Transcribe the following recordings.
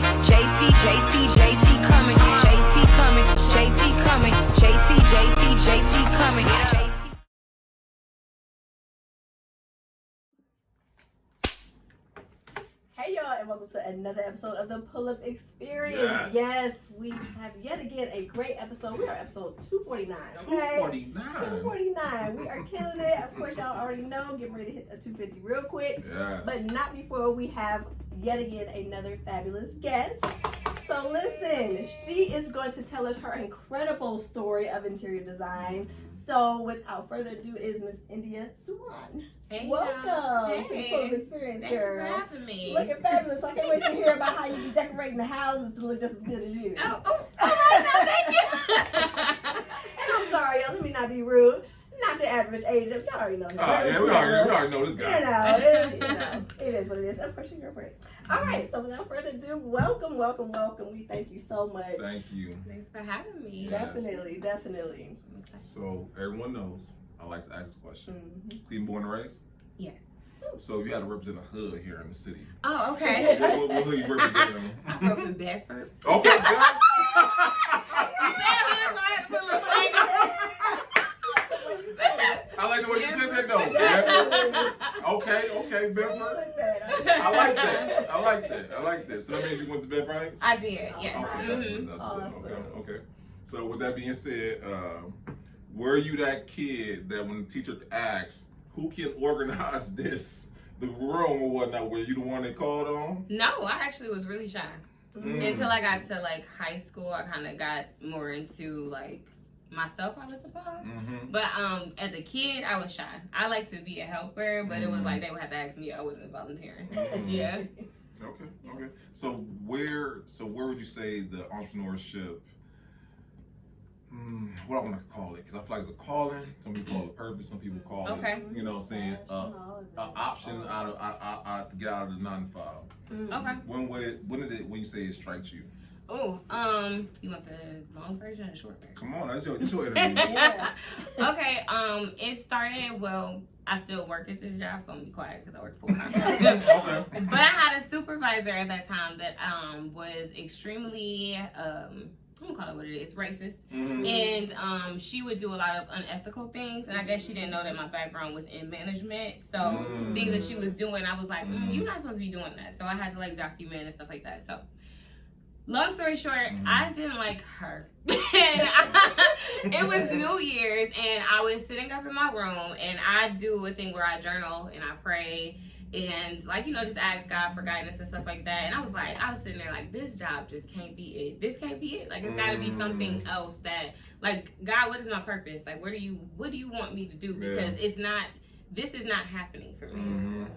coming. JT coming. JT coming. JT coming. JT coming. JT. Hey y'all, and welcome to another episode of the Pull-Up Experience. Yes, we have yet again a great episode. We are episode 249, okay? 249. We are killing it. Of course, y'all already know. Getting ready to hit a 250 real quick. Yes. But not before we have yet again another fabulous guest. So listen, she is going to tell us her incredible story of interior design. So without further ado is Miss India Suwan. Hey, welcome to the hey. Pull-Up Experience, Thank girl. you for having me. Looking fabulous. I can't wait to hear about how you be decorating the houses to look just as good as you. Oh, all right, now, thank you. And I'm sorry, y'all, let me not be rude. Not your average age, but y'all already know. Yeah, we already know this guy. It is what it is. Of course, you're great. All right, so without further ado, welcome. We thank you so much. Thank you. Thanks for having me. Definitely. I'm excited. So everyone knows I like to ask this question. Mm-hmm. Clean born and raised? Yes. So you had to represent a hood here in the city. Oh, okay. What hood you representing? I grew up in Bedford. Okay, good. I like the way you said that though. Yeah. Okay, Bedford. I like that. So that means you went to Bedford? I did, yes. Okay, that's Awesome. okay. So with that being said, were you that kid that when the teacher asked who can organize the room or whatnot, were you the one they called on? No, I actually was really shy. Until I got to like high school, I kind of got more into like myself, I would suppose. But as a kid, I was shy. I like to be a helper, but it was like they would have to ask me. I wasn't volunteering. Yeah. Okay. So where would you say the entrepreneurship? What I want to call it, because I feel like it's a calling. Some people call it purpose. Some people call it, you know, what I'm saying, an option to get out of the 9 to 5. Okay. When you say it strikes you? Oh, you want the long version or the short version? Come on, it's your interview. Yeah. Okay, it started, well, I still work at this job, so I'm gonna be quiet because I work full-time. Okay. But I had a supervisor at that time that was extremely, I'm gonna call it what it is, racist. And she would do a lot of unethical things, and I guess she didn't know that my background was in management. So things that she was doing, I was like, you're not supposed to be doing that. So I had to like document and stuff like that. So long story short, I didn't like her. And it was New Year's, and I was sitting up in my room, and I do a thing where I journal and I pray and like, you know, just ask God for guidance and stuff like that. And I was sitting there like, this job just can't be it. This can't be it. Like, it's got to be something else that, like, God, what is my purpose? Like, what do you want me to do? Because this is not happening for me.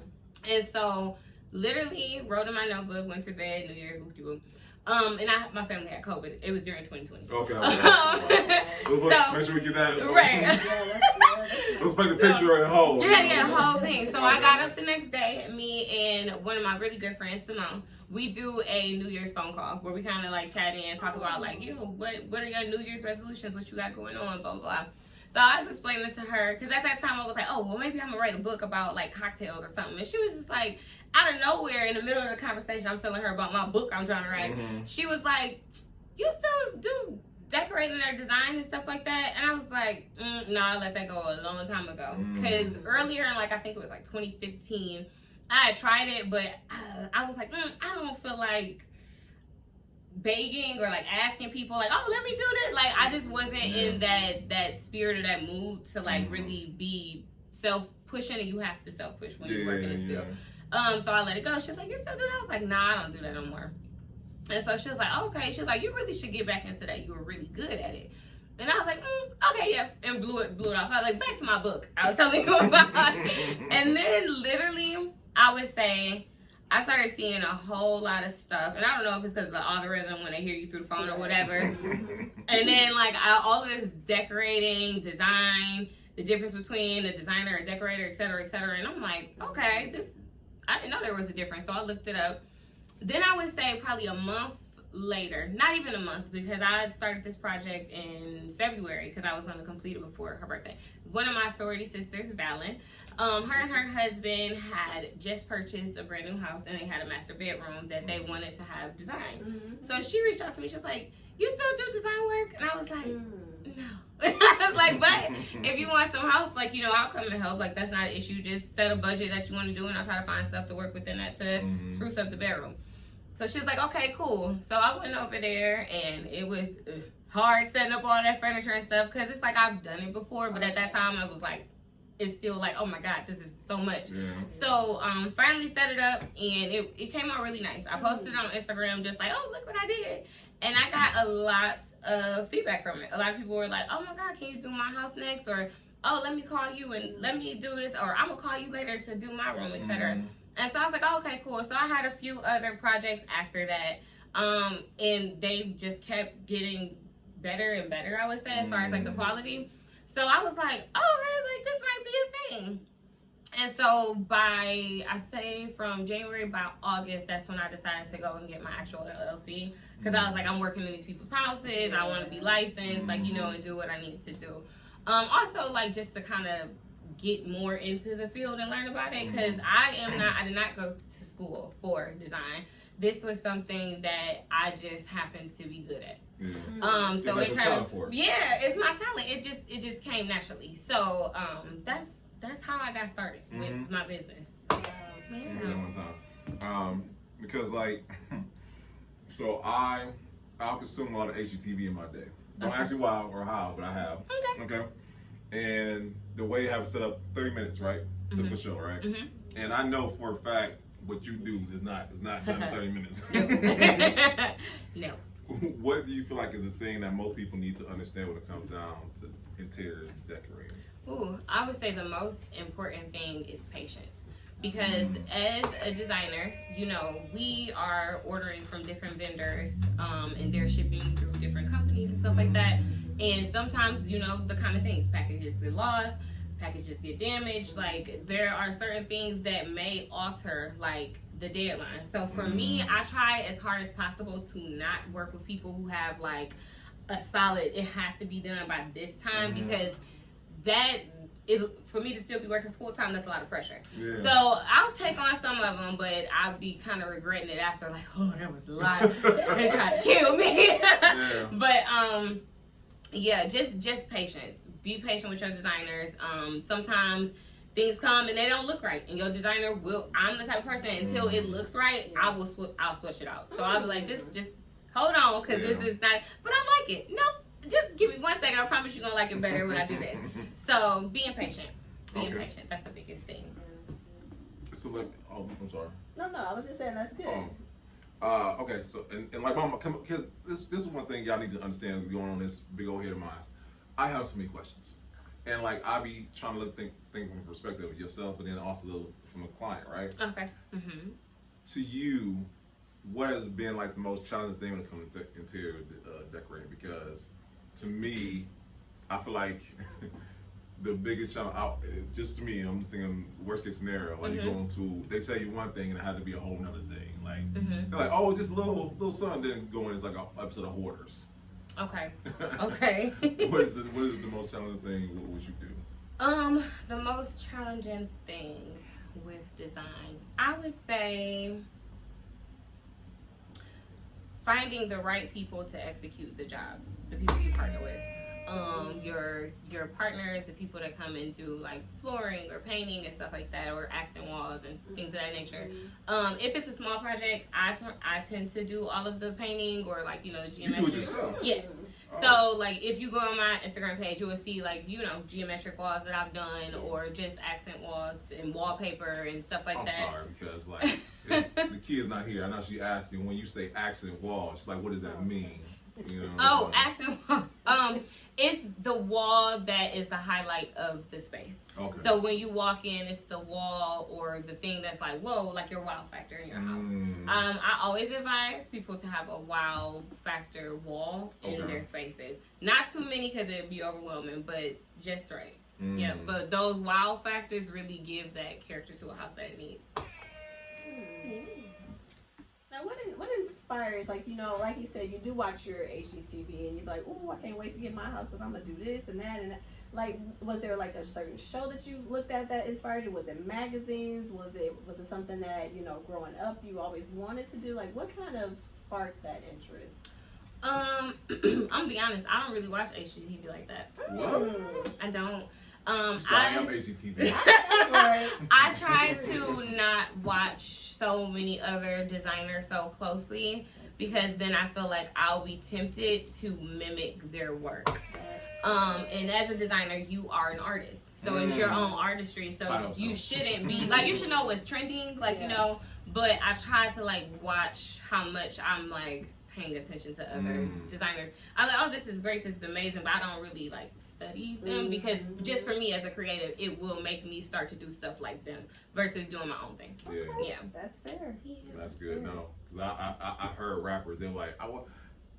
And so literally wrote in my notebook, went to bed, New Year's, whoop-de-whoop. And my family had COVID. It was during 2020. Okay. So, make sure we get that. Right. Let's make the picture of the whole. Yeah, the whole thing. So I got up the next day, me and one of my really good friends, Simone, we do a New Year's phone call where we kind of like chat in and talk about like, what are your New Year's resolutions? What you got going on? Blah, blah, blah. So I was explaining this to her because at that time I was like, oh, well, maybe I'm going to write a book about like cocktails or something. And she was just like, out of nowhere, in the middle of the conversation, I'm telling her about my book I'm trying to write. She was like, you still do decorating or design and stuff like that? And I was like, no, I let that go a long time ago. Because earlier in like, I think it was like 2015, I had tried it, but I was like, I don't feel like begging or like asking people like, oh, let me do this. Like, I just wasn't in that spirit or that mood to like really be self-pushing, and you have to self-push when you work in this field. So I let it go. She was like, you still do that? I was like, nah, I don't do that no more. And so she was like, okay. She was like, you really should get back into that. You were really good at it. And I was like, okay, yeah. And blew it off. I was like, back to my book I was telling you about. And then literally, I would say, I started seeing a whole lot of stuff. And I don't know if it's because of the algorithm when they hear you through the phone or whatever. And then like all this decorating, design, the difference between a designer, a decorator, et cetera, et cetera. And I'm like, okay, I didn't know there was a difference. So I looked it up. Then I would say probably a month later, not even a month, because I started this project in February because I was going to complete it before her birthday. One of my sorority sisters, Valen, her and her husband had just purchased a brand new house, and they had a master bedroom that they wanted to have designed. So she reached out to me. She was like, "You still do design work?" And I was like, "No." I was like, "But if you want some help, like, you know, I'll come and help. Like, that's not an issue. Just set a budget that you want to do, and I'll try to find stuff to work within that to spruce up the bedroom." So she was like, "Okay, cool." So I went over there, and it was hard setting up all that furniture and stuff, because it's like I've done it before, but at that time I was like, it's still like, oh my God, this is so much. Yeah. So finally set it up, and it came out really nice. I posted on Instagram just like, oh, look what I did. And I got a lot of feedback from it. A lot of people were like, oh my God, can you do my house next? Or, oh, let me call you and let me do this. Or I'm gonna call you later to do my room, etc. And so I was like, oh, okay, cool. So I had a few other projects after that. And they just kept getting better and better, I would say, as far as like the quality. So I was like, oh, man, like this might be a thing. And so by, I say from January, by August, that's when I decided to go and get my actual LLC. Because I was like, I'm working in these people's houses. I want to be licensed, like, you know, and do what I need to do. Also, like, just to kind of get more into the field and learn about it. Because I did not go to school for design. This was something that I just happened to be good at. Yeah. So it kind of, it's my talent. It just came naturally. So that's how I got started with my business. Yeah. One time, because like, so I'll consume a lot of HGTV in my day. Don't ask me why or how, but I have. Okay. And the way you have it set up, 30 minutes, right? To show, right? And I know for a fact what you do is not done in 30 minutes. No. What do you feel like is the thing that most people need to understand when it comes down to interior decorating? Ooh, I would say the most important thing is patience. Because as a designer, you know, we are ordering from different vendors and they're shipping through different companies and stuff like that. And sometimes, you know, the kind of things, packages get lost, packages get damaged. Like, there are certain things that may alter, like, the deadline. So for me, I try as hard as possible to not work with people who have, like, a solid, it has to be done by this time, because that is, for me to still be working full time, that's a lot of pressure. Yeah. So I'll take on some of them, but I'll be kind of regretting it after, like, oh, that was a lot. They tried to kill me. But yeah, just patience. Be patient with your designers. Sometimes things come and they don't look right, and your designer will. I'm the type of person, until it looks right, I'll switch it out. So I'll be like, just hold on, because this is not. But I like it. Nope. Just give me 1 second. I promise you're gonna like it better when I do this. So being patient. Being patient. That's the biggest thing. So like, oh, I'm sorry. No, I was just saying that's good. Okay, so and like mama, because this is one thing y'all need to understand going on this big old head of mine. I have so many questions, and like I be trying to think from the perspective of yourself, but then also from a client, right? Okay. To you, what has been like the most challenging thing when it comes to interior decorating? Because to me, I feel like the biggest challenge, just to me, I'm just thinking worst case scenario, like you going to, they tell you one thing and it had to be a whole nother thing. Like, they're like, oh, just a little something, then go in, it's like an episode of Hoarders. Okay. What is the most challenging thing what you do? The most challenging thing with design, I would say finding the right people to execute the jobs, the people you partner with. Your partners, the people that come and do like flooring or painting and stuff like that, or accent walls and things of that nature. If it's a small project, I tend to do all of the painting, or like, you know, the geometric. You do it yourself? Yes. So like if you go on my Instagram page, you will see like, you know, geometric walls that I've done, or just accent walls and wallpaper and stuff like that. I'm sorry, because like the kid's not here. I know she asking, when you say accent walls, like what does that mean? You know, oh, accent walls. It's the wall that is the highlight of the space. Okay. So when you walk in, it's the wall or the thing that's like, whoa, like your wow factor in your house. I always advise people to have a wow factor wall in their spaces. Not too many, because it'd be overwhelming, but just right. Yeah, but those wow factors really give that character to a house that it needs. Now, what inspires, like, you know, like you said, you do watch your HGTV and you're like, oh, I can't wait to get my house because I'm going to do this and that and that. Like, was there like a certain show that you looked at that inspired you? Was it magazines? Was it something that, you know, growing up you always wanted to do? Like, what kind of sparked that interest? I'm gonna be honest, I don't really watch HGTV like that. What? I don't. I am HGTV. I try to not watch so many other designers so closely because then I feel like I'll be tempted to mimic their work. And as a designer, you are an artist. So it's your own artistry. So you shouldn't be, like, you should know what's trending, like, you know, but I try to, like, watch how much I'm, like, paying attention to other designers. I'm like, oh, this is great, this is amazing, but I don't really, like, study them because just for me as a creative, it will make me start to do stuff like them versus doing my own thing. Yeah. That's fair. Yeah. That's good. No, because I've heard rappers, they're like,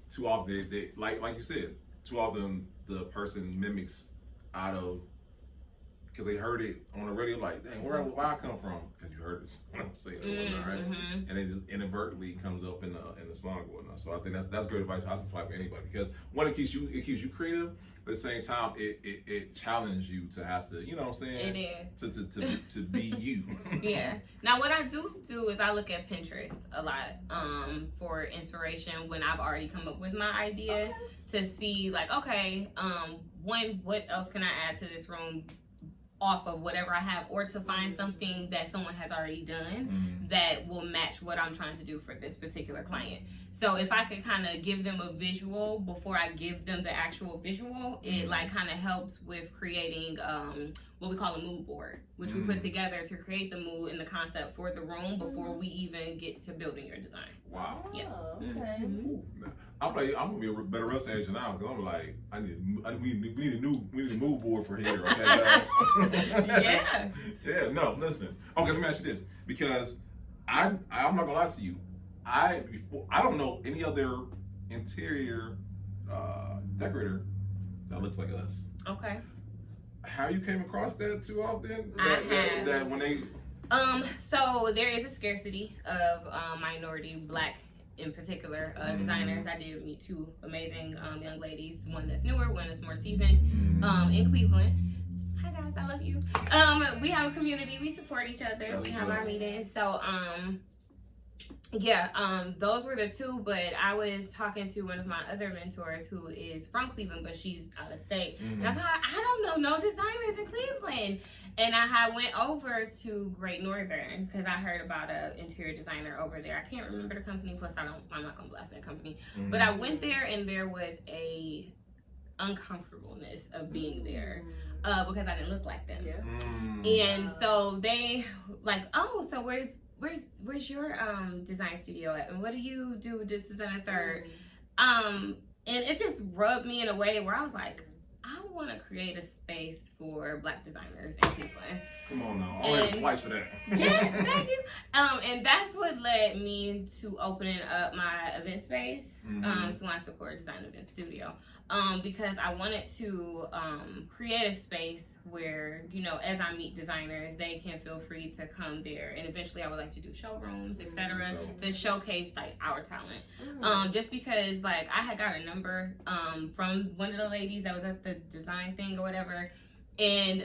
too often, they like you said, too often the person mimics out of, because they heard it on the radio, like, dang, where I come from? Because you heard it say it, whatnot, right? And it just inadvertently comes up in the song and whatnot. So I think that's great advice. I have to fly for anybody because one, it keeps you creative, but at the same time, it challenges you to have to, you know what I'm saying? It is to be you. Yeah. Now what I do is I look at Pinterest a lot for inspiration when I've already come up with my idea to see, like, okay, what else can I add to this room off of whatever I have, or to find something that someone has already done that will match what I'm trying to do for this particular client. So if I could kind of give them a visual before I give them the actual visual, it like kind of helps with creating what we call a mood board, which we put together to create the mood and the concept for the room before we even get to building your design. Wow. Yeah. Okay. I'm gonna be a better real estate agent now because I'm like, we need a mood board for here. Okay, guys? Yeah. Yeah. No, listen. Okay, let me ask you this because I'm not gonna lie to you. I don't know any other interior decorator that looks like us. Okay. How you came across that too often? That when they so there is a scarcity of minority Black in particular designers. I did meet two amazing young ladies, one that's newer, one that's more seasoned, in Cleveland. Hi guys, I love you. We have a community, we support each other, That's we have cool. our meetings. So those were the two, but I was talking to one of my other mentors who is from Cleveland, but she's out of state. And I was like, I don't know no designers in Cleveland. And I had went over to Great Northern because I heard about an interior designer over there. I can't remember the company, plus I'm not gonna blast that company. But I went there and there was a uncomfortableness of being there because I didn't look like them. And so they like, oh, so where's your design studio at, and what do you do this and a third? And it just rubbed me in a way where I was like, I want to create a space for Black designers in Cleveland. Come on now, I'll have twice for that. Yeah, thank you. And that's what led me to opening up my event space, Swan Support Design Event Studio, because I wanted to create a space where, you know, as I meet designers, they can feel free to come there. And eventually I would like to do showrooms, etc., to showcase like our talent. Just because like I had got a number from one of the ladies that was at the design thing or whatever. And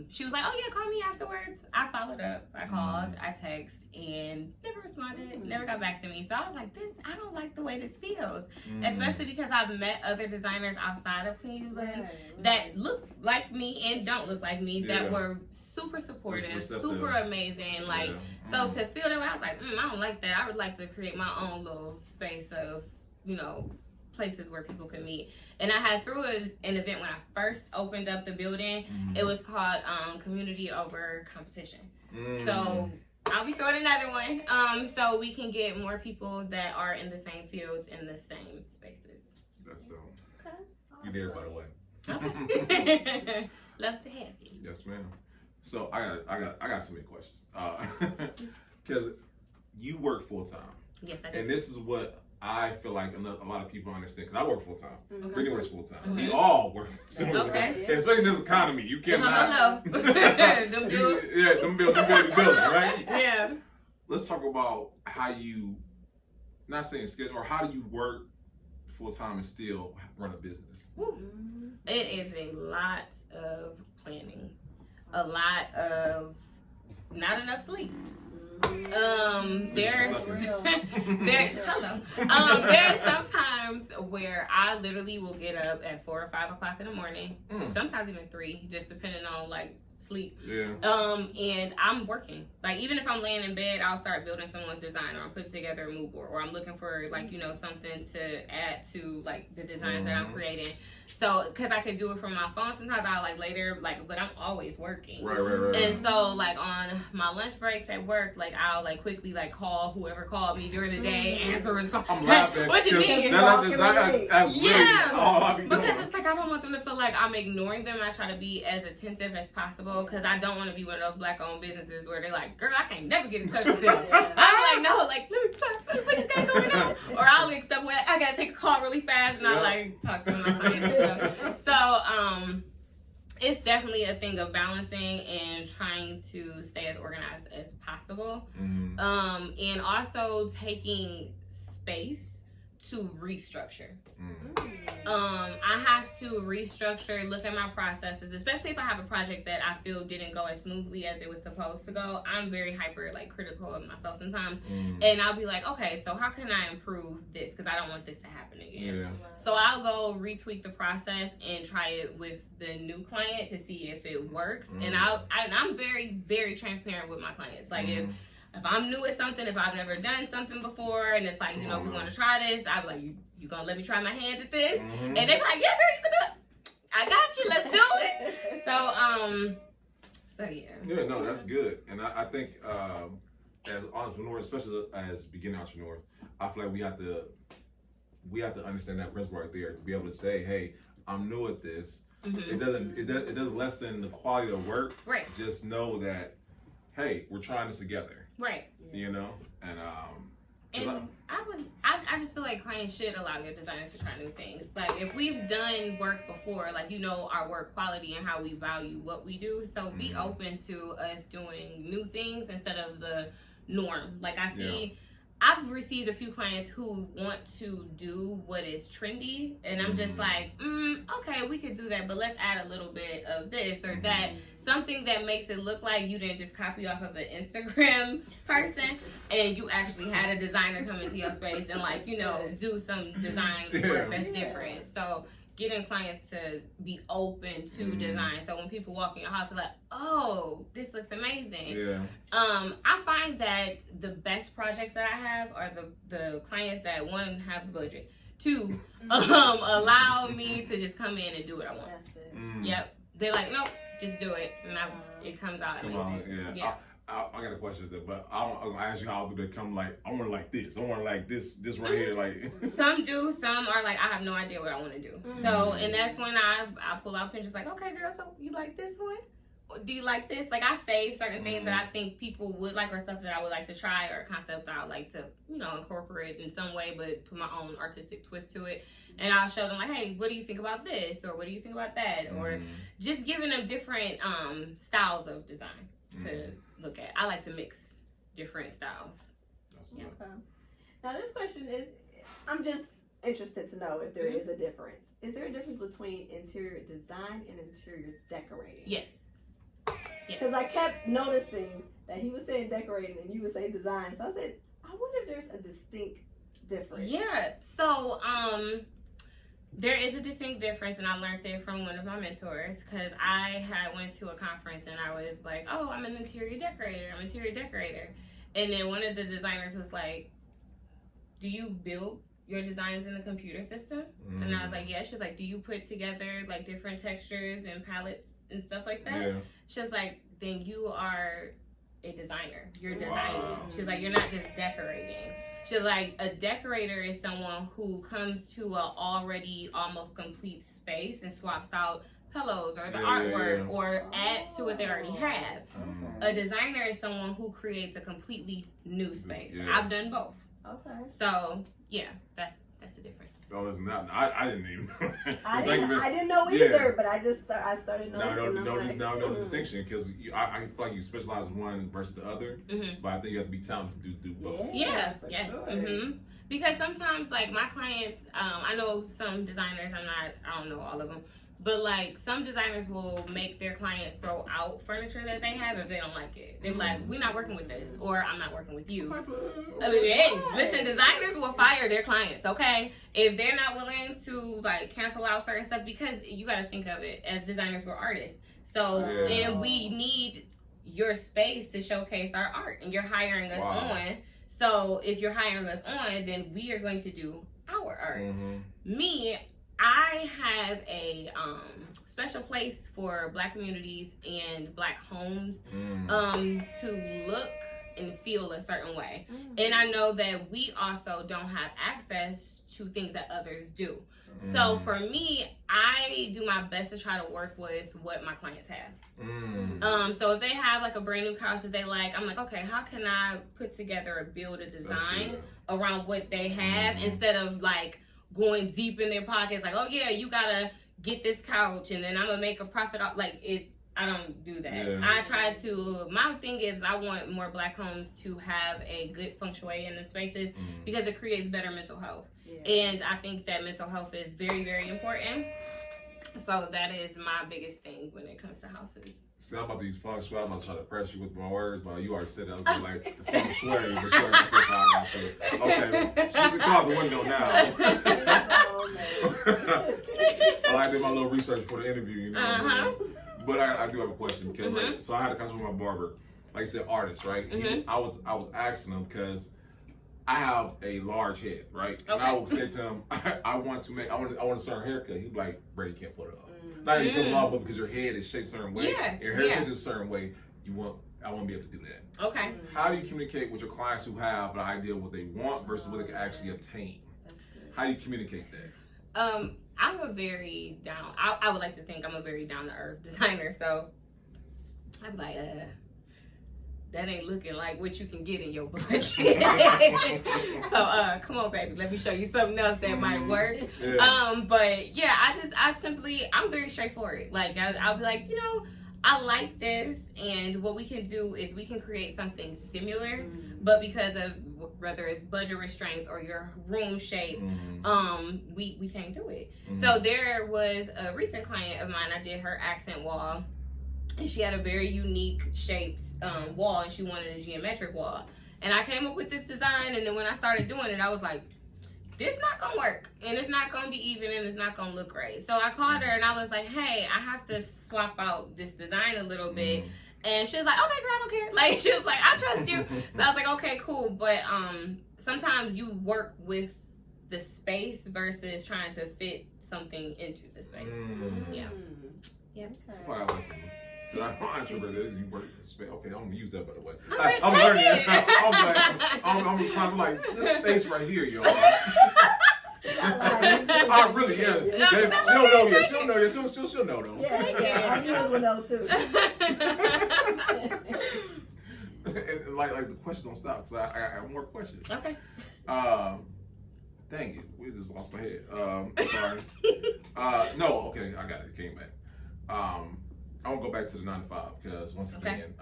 she was like, oh yeah, call me afterwards. I followed up, I called, I texted, and never responded, never got back to me. So I was like, I don't like the way this feels. Especially because I've met other designers outside of Cleveland that look like me and don't look like me, that were super supportive, super amazing. Like, so to feel that way, I was like, I don't like that. I would like to create my own little space of, you know, places where people could meet. And I had through an event when I first opened up the building. It was called Community Over Competition. So I'll be throwing another one so we can get more people that are in the same fields in the same spaces. That's dope. Okay. Awesome. You there, by the way. Okay. Love to have you. Yes, ma'am. So I got so many questions because you work full time. Yes, I do. And this is what I feel like a lot of people understand because I work full time. Brittany works full time. Okay. We all work full time. Okay. Especially in this economy, you cannot. Hello. Them dudes. Yeah, them buildings, right? Yeah. Let's talk about how you not saying schedule, or how do you work full time and still run a business? It is a lot of planning, a lot of not enough sleep. There's sometimes where I literally will get up at 4 or 5 o'clock in the morning, sometimes even 3, just depending on like sleep. Yeah. And I'm working. Like even if I'm laying in bed, I'll start building someone's design, or I'm putting together a mood board, or I'm looking for like, you know, something to add to like the designs that I'm creating. So, because I could do it from my phone, sometimes I'll like later, like, but I'm always working. Right. And so, like, on my lunch breaks at work, like, I'll like quickly like call whoever called me during the day, answer his phone. I'm laughing. What you mean? Yeah. All I be doing. Because it's like I don't want them to feel like I'm ignoring them. I try to be as attentive as possible because I don't want to be one of those black-owned businesses where they're like, "Girl, I can't never get in touch with them." I'm like, "No, like, let me try to see what you got going on." Or I'll accept what I gotta take a call really fast, and I like talk to my clients and stuff. So, it's definitely a thing of balancing and trying to stay as organized as possible, and also taking space to restructure. I have to restructure, look at my processes, especially if I have a project that I feel didn't go as smoothly as it was supposed to go. I'm very hyper like critical of myself sometimes, and I'll be like, okay, so how can I improve this? Because I don't want this to happen again. Yeah. So I'll go retweak the process and try it with the new client to see if it works. And I'm very, very transparent with my clients. Like if I'm new at something, if I've never done something before, and it's like, you know, we want to try this, I'll be like, you gonna let me try my hands at this? And they be like, yeah, girl, you can do it. I got you. Let's do it. So yeah. Yeah, no, that's good. And I think as entrepreneurs, especially as beginning entrepreneurs, I feel like we have to understand that principle right there to be able to say, hey, I'm new at this. It doesn't lessen the quality of work. Right. Just know that, hey, we're trying this together. Right. You know? And I just feel like clients should allow your designers to try new things. Like if we've done work before, like you know our work quality and how we value what we do. So be open to us doing new things instead of the norm. Like I see, I've received a few clients who want to do what is trendy, and I'm just like, okay, we could do that, but let's add a little bit of this or that, something that makes it look like you didn't just copy off of an Instagram person, and you actually had a designer come into your space and like, you know, do some design work that's different. So getting clients to be open to design. So when people walk in your house, they're like, oh, this looks amazing. Yeah. I find that the best projects that I have are the clients that, one, have the budget, two, allow me to just come in and do what I want. That's it. Yep. They're like, nope, just do it. And it comes out amazing. Yeah. I got a question there, but I'm gonna ask you how do they come like, I want it like this. I want it like this right here. Like some do, some are like, I have no idea what I want to do. So, and that's when I pull out Pinterest like, okay, girl, so you like this one? Or do you like this? Like I save certain things that I think people would like, or stuff that I would like to try, or a concept that I would like to, you know, incorporate in some way, but put my own artistic twist to it. And I'll show them like, hey, what do you think about this? Or what do you think about that? Or just giving them different styles of design to look at. I like to mix different styles. Okay. Now this question is, I'm just interested to know if there is a difference. Is there a difference between interior design and interior decorating? Yes. Because I kept noticing that he was saying decorating and you would say design. So I said, I wonder if there's a distinct difference. Yeah. So there is a distinct difference, and I learned it from one of my mentors, because I had went to a conference and I was like, oh, I'm an interior decorator. And then one of the designers was like, do you build your designs in the computer system? And I was like, yeah. She was like, do you put together like different textures and palettes and stuff like that? Yeah. She was like, then you are a designer. You're designing. She was like, you're not just decorating. She's like, a decorator is someone who comes to a already almost complete space and swaps out pillows or the artwork or adds to what they already have. A designer is someone who creates a completely new space. I've done both. Okay. So yeah, that's the difference. Oh, listen, I didn't even know. I didn't know either, but I started noticing. Now I know the distinction, because I feel like you specialize in one versus the other, but I think you have to be talented to do both. Yeah. For Yes. Sure. because sometimes like my clients, I know some designers, I don't know all of them, but like some designers will make their clients throw out furniture that they have if they don't like it. They're like, we're not working with this, or I'm not working with you. I mean, hey, listen, designers will fire their clients, okay? If they're not willing to like cancel out certain stuff, because you got to think of it as designers, we're artists. So, and we need your space to showcase our art, and you're hiring us on. So if you're hiring us on, then we are going to do our art. Me, I have a special place for Black communities and Black homes to look and feel a certain way. And I know that we also don't have access to things that others do. So for me, I do my best to try to work with what my clients have. So if they have like a brand new couch that they like, I'm like, okay, how can I put together or build a design around what they have instead of like going deep in their pockets, like, oh yeah, you gotta get this couch and then I'm gonna make a profit off. Like, I don't do that. I try to, my thing is I want more Black homes to have a good feng shui in the spaces because it creates better mental health. And I think that mental health is very, very important. So that is my biggest thing when it comes to houses. See, I'm about to use feng shui. I'm about to try to press you with my words, but you already said that. I was like, the feng shui, but sure, that's how I got to it. Okay, so you can go out the window now. I did my little research for the interview, you know. But I do have a question because, like, so I had a conversation with my barber. Like you said, artist, right? I was asking him because I have a large head, right? And I would say to him, I want a certain haircut. He'd be like, bro, you can't put it up. Not even put it up, but because your head is shaped a certain way, your hair is a certain way, I won't be able to do that. Okay. How do you communicate with your clients who have an idea of what they want versus what they can actually obtain? How do you communicate that? I'm a very I would like to think I'm a very down to earth designer, so I'm like, that ain't looking like what you can get in your budget. So come on, baby, let me show you something else that might work. But yeah, I'm very straightforward. Like I'll be like, you know, I like this, and what we can do is we can create something similar, but because of whether it's budget restraints or your room shape, we can't do it. So there was a recent client of mine, I did her accent wall, and she had a very unique shaped wall, and she wanted a geometric wall. And I came up with this design, and then when I started doing it, I was like, this not gonna work, and it's not gonna be even, and it's not gonna look right. So I called her and I was like, hey, I have to swap out this design a little bit. And she was like, okay, girl, I don't care. Like, she was like, I trust you. So I was like, okay, cool. But sometimes you work with the space versus trying to fit something into the space. Yeah. Okay. Well, listen. So I'm sure that you work in space. Okay, I'm gonna use that, by the way. I'm learning it. I'm like, this space right here, yo. I really am. Yeah. She don't know yet. She'll know yet. She'll know though. Yeah. Our viewers will know too. And like the questions don't stop because I have more questions. Okay. Dang it, we just lost my head. Sorry. No, okay, I got it. It came back. I won't go back to the 9 to 5 because once again,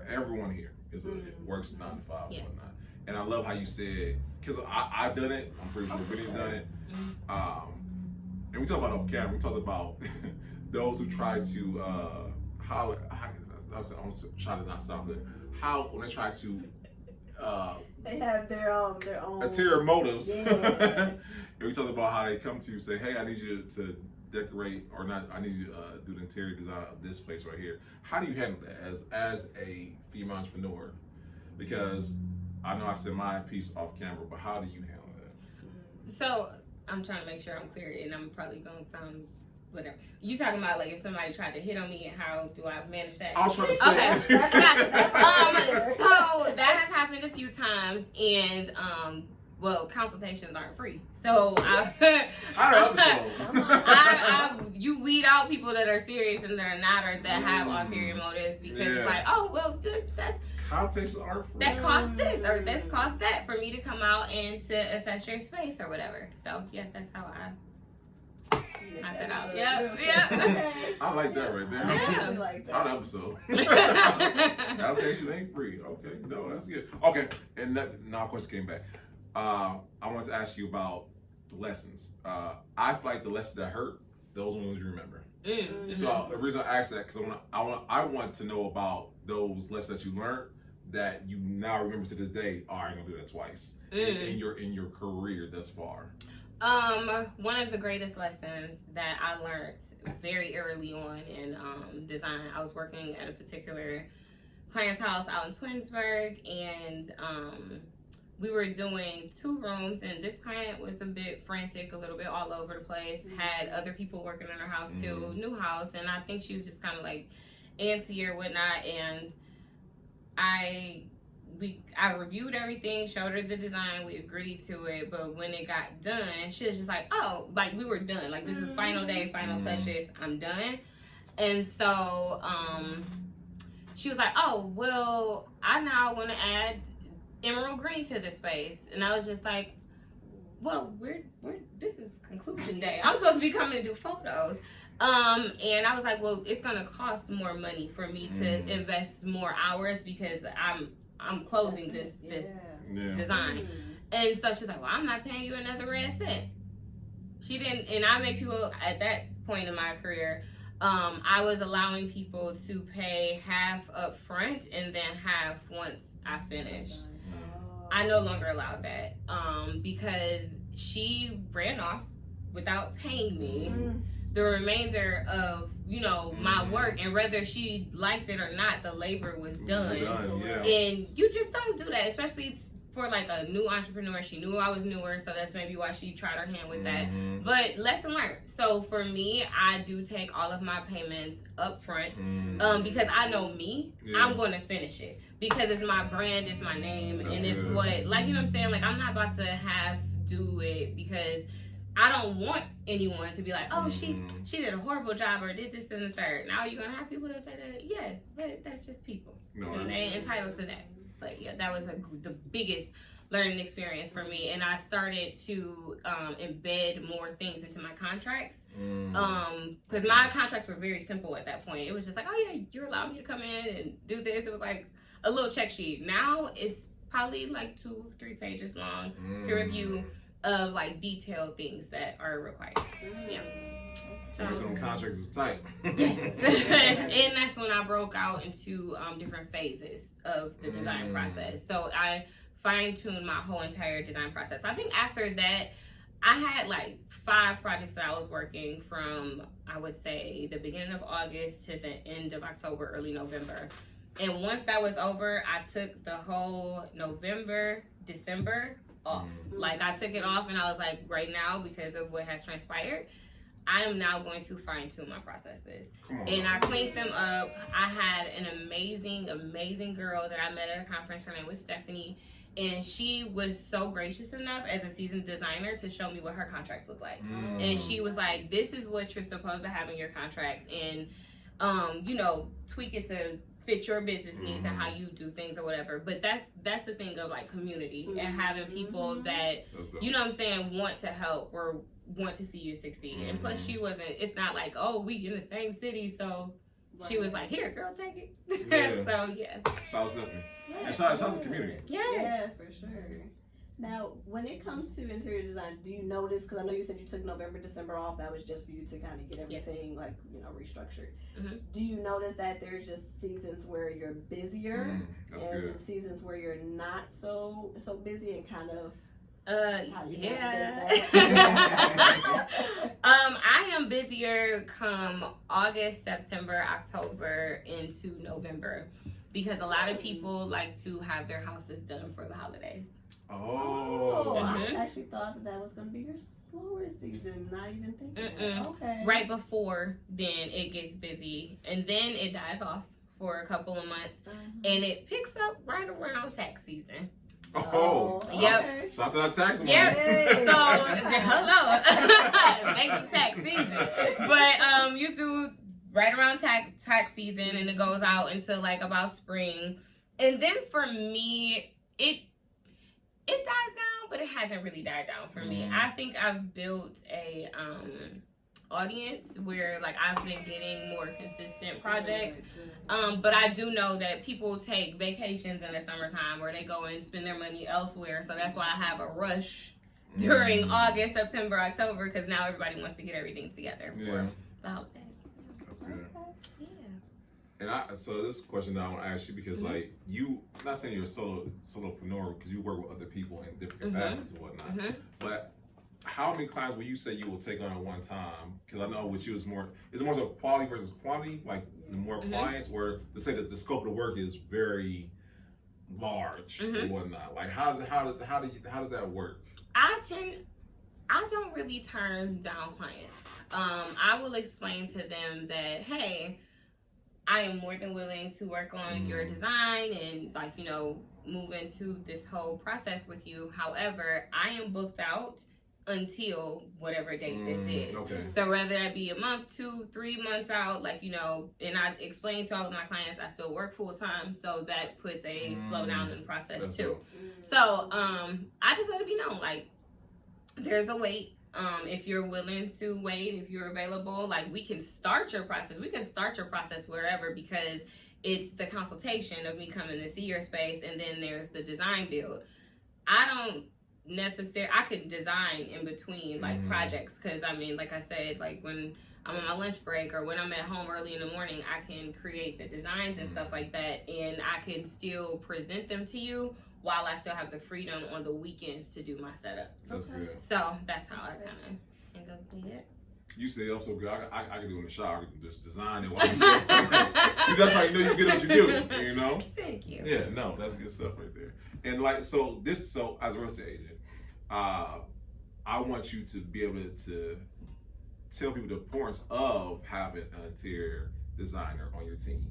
everyone here works 9 to 5 and whatnot. And I love how you said, because I've done it. I'm pretty sure Vinny's done it. And we talk about off camera. We talked about those who try to I'm trying to not sound good. How when they try to they have their own ulterior motives. Yeah. And we talked about how they come to you and say, hey, I need you to decorate, or not, I need you to do the interior design of this place right here. How do you handle that as a female entrepreneur? Because I know I said my piece off camera, but how do you handle that? So I'm trying to make sure I'm clear, and I'm probably gonna sound whatever. You talking about like if somebody tried to hit on me, and how do I manage that? I was trying to say. Okay, gotcha. So that has happened a few times, and well, consultations aren't free. So you weed out people that are serious and that are not, or that have ulterior motives, because it's like, oh well, that's consultations aren't free. That costs this or this costs that for me to come out and to assess your space or whatever. So yeah, that's how I knock that out. Yep. I like that right there. Yeah. Like that. Hot episode. Consultation ain't free. Okay, no, that's good. Okay, and now a question came back. I want to ask you about the lessons. I feel like the lessons that hurt, those ones you remember. Mm-hmm. So the reason I asked that because I want to know about those lessons that you learned that you now remember to this day. Oh, I ain't gonna do that twice in your career thus far. One of the greatest lessons that I learned very early on in design, I was working at a particular client's house out in Twinsburg, and we were doing 2 rooms, and this client was a bit frantic, a little bit all over the place, had other people working in her house too, new house, and I think she was just kind of like antsy or whatnot, and I reviewed everything, showed her the design, we agreed to it, but when it got done, she was just like, oh, like we were done, like this was final day, final touches, I'm done. And so she was like, oh, well, I now want to add emerald green to this space. And I was just like, well, this is conclusion day. I'm supposed to be coming to do photos. And I was like, well, it's gonna cost more money for me to invest more hours because I'm closing this design. And so she's like, well, I'm not paying you another red cent. She didn't, and I make people at that point in my career, I was allowing people to pay half up front and then half once I finished. I no longer allowed that because she ran off without paying me the remainder of, my work, and whether she liked it or not, the labor was done. And you just don't do that, especially for like a new entrepreneur. She knew I was newer, so that's maybe why she tried her hand with that. But lesson learned. So for me, I do take all of my payments up front because I know me, I'm going to finish it because it's my brand, it's my name, and it's what, like, you know what I'm saying? Like, I'm not about to do it because I don't want anyone to be like, oh, she did a horrible job or did this and the third. Now you're gonna have people that say that, yes, but that's just people. And they ain't entitled to that. But yeah, that was the biggest learning experience for me, and I started to embed more things into my contracts because my contracts were very simple at that point. It was just like, oh yeah, you're allowed me to come in and do this. It was like a little check sheet. Now it's probably like 2-3 pages long to review of like detailed things that are required. Yeah. So some contracts is tight. And that's when I broke out into different phases of the design process. So I fine-tuned my whole entire design process. I think after that, I had like 5 projects that I was working from, I would say, the beginning of August to the end of October, early November. And once that was over, I took the whole November, December off. Like, I took it off and I was like, right now, because of what has transpired, I am now going to fine-tune my processes. And I cleaned them up. I had an amazing, amazing girl that I met at a conference. Her name was Stephanie. And she was so gracious enough as a seasoned designer to show me what her contracts look like. And she was like, this is what you're supposed to have in your contracts. And, tweak it to fit your business needs and how you do things or whatever. But that's the thing of like community and having people that, you know what I'm saying, want to help or want to see you succeed. And plus it's not like, oh, we in the same city, so she was like, here, girl, take it. So yes. Shout out Stephanie. And shout out to the community. Yeah, for sure. Now, when it comes to interior design, do you notice, because I know you said you took November, December off, that was just for you to kind of get everything restructured. Do you notice that there's just seasons where you're busier and seasons where you're not so busy and kind of I am busier come August, September, October into November because a lot of people like to have their houses done for the holidays. I actually thought that was going to be your slower season, not even thinking. Okay. Right before then it gets busy and then it dies off for a couple of months and it picks up right around tax season. Yep. Okay. Shout out to that tax money. Yep. So hello. Thank you, tax season. But you do right around tax season and it goes out until like about spring. And then for me, it dies down, but it hasn't really died down for me. I think I've built a audience where like I've been getting more consistent projects. But I do know that people take vacations in the summertime where they go and spend their money elsewhere. So that's why I have a rush during August, September, October, because now everybody wants to get everything together for the holidays. That's good. Yeah. And so this question that I want to ask you, because like you, I'm not saying you're a solopreneur because you work with other people in different capacities and whatnot, but how many clients will you say you will take on at one time? Because I know with you is it more so quality versus quantity, like the more clients, or to say that the scope of the work is very large or whatnot. Like how does that work? I don't really turn down clients. I will explain to them that, hey, I am more than willing to work on your design and like, you know, move into this whole process with you. However, I am booked out until whatever date this is. Okay. So whether that be a month, 2, 3 months out, like, you know, and I explain to all of my clients I still work full time, so that puts a slowdown in the process. That's too. So I just let it be known, like, there's a wait. If you're willing to wait, if you're available, like, we can start your process. We can start your process wherever, because it's the consultation of me coming to see your space, and then there's the design build. I could design in between like projects, because I mean, like I said, like when I'm on my lunch break or when I'm at home early in the morning, I can create the designs and stuff like that, and I can still present them to you while I still have the freedom on the weekends to do my setups. That's good. So that's how I kind of end up doing it. You say I'm so good. I can do it in the shower. I can just design it while you do. That's how you know you get what you do. You know. Thank you. Yeah. No, that's good stuff right there. And like so as a real estate agent, I want you to be able to tell people the importance of having an interior designer on your team,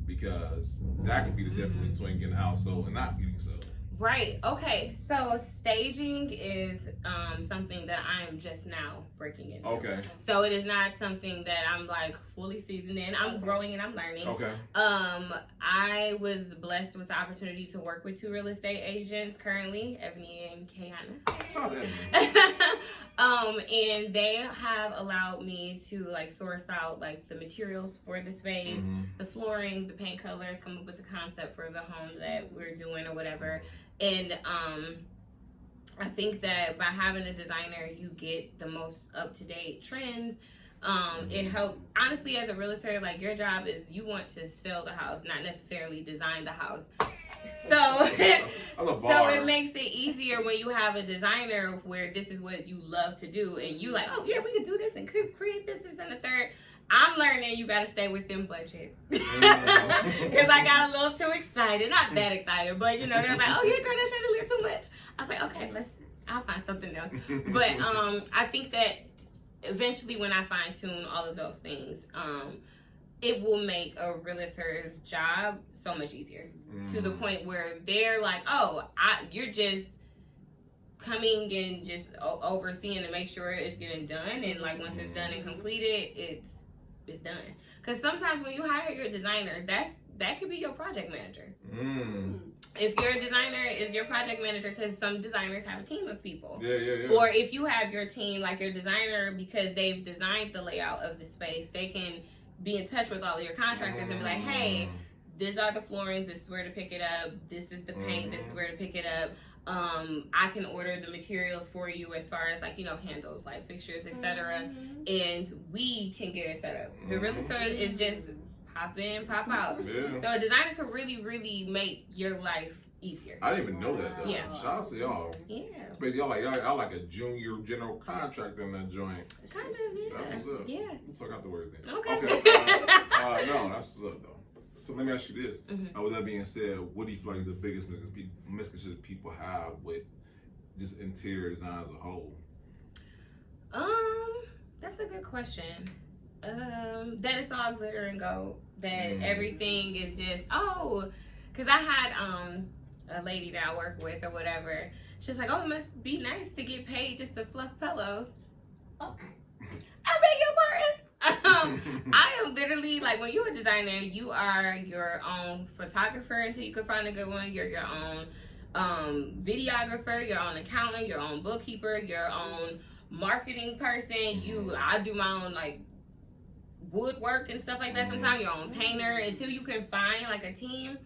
because that could be the difference between getting a house sold and not getting sold. Right. Okay. So staging is something that I am just now breaking into. Okay. So it is not something that I'm like fully seasoned in. I'm growing and I'm learning. Okay. I was blessed with the opportunity to work with 2 real estate agents currently, Ebony and Kayana. Shout out to Ebony. And they have allowed me to like source out like the materials for the space, the flooring, the paint colors, come up with the concept for the home that we're doing or whatever. And I think that by having a designer, you get the most up-to-date trends. It helps, honestly, as a realtor, like your job is you want to sell the house, not necessarily design the house. So it makes it easier when you have a designer where this is what you love to do, and you like, oh yeah, we can do this and create this and the third. I'm learning you got to stay within budget, because I got a little too excited. Not that excited, but you know, they're like, oh yeah, girl, that shit a little too much. I was like, okay, I'll find something else. But I think that eventually when I fine tune all of those things, it will make a realtor's job so much easier, to the point where they're like, oh, you're just coming and just overseeing to make sure it's getting done, and like once it's done and completed, it's done. Because sometimes when you hire your designer, that could be your project manager. If your designer is your project manager, because some designers have a team of people. Yeah. Or if you have your team, like your designer, because they've designed the layout of the space, they can be in touch with all of your contractors and be like, hey, these are the floorings, this is where to pick it up, this is the paint, this is where to pick it up. I can order the materials for you as far as like, you know, handles, like fixtures, etc. And we can get it set up. The realtor is just pop in, pop out. Yeah. So a designer could really, really make your life easier. I didn't even know that though. Yeah. Shout out to y'all. Yeah. But y'all like a junior general contractor in that joint. Kind of, yeah. That's what's up. Yes. We'll talk afterwards then. Okay. No, that's what's up though. So let me ask you this. With that being said, what do you feel like the biggest misconceptions people have with just interior design as a whole? That's a good question. That it's all glitter and gold. That everything is just, because I had a lady that I work with or whatever. She's like, oh, it must be nice to get paid just to fluff pillows. Oh, I beg your pardon. I am literally like, when you're a designer, you are your own photographer until you can find a good one. You're your own videographer, your own accountant, your own bookkeeper, your own marketing person. I do my own like woodwork and stuff like that. Sometimes your own painter, until you can find like a team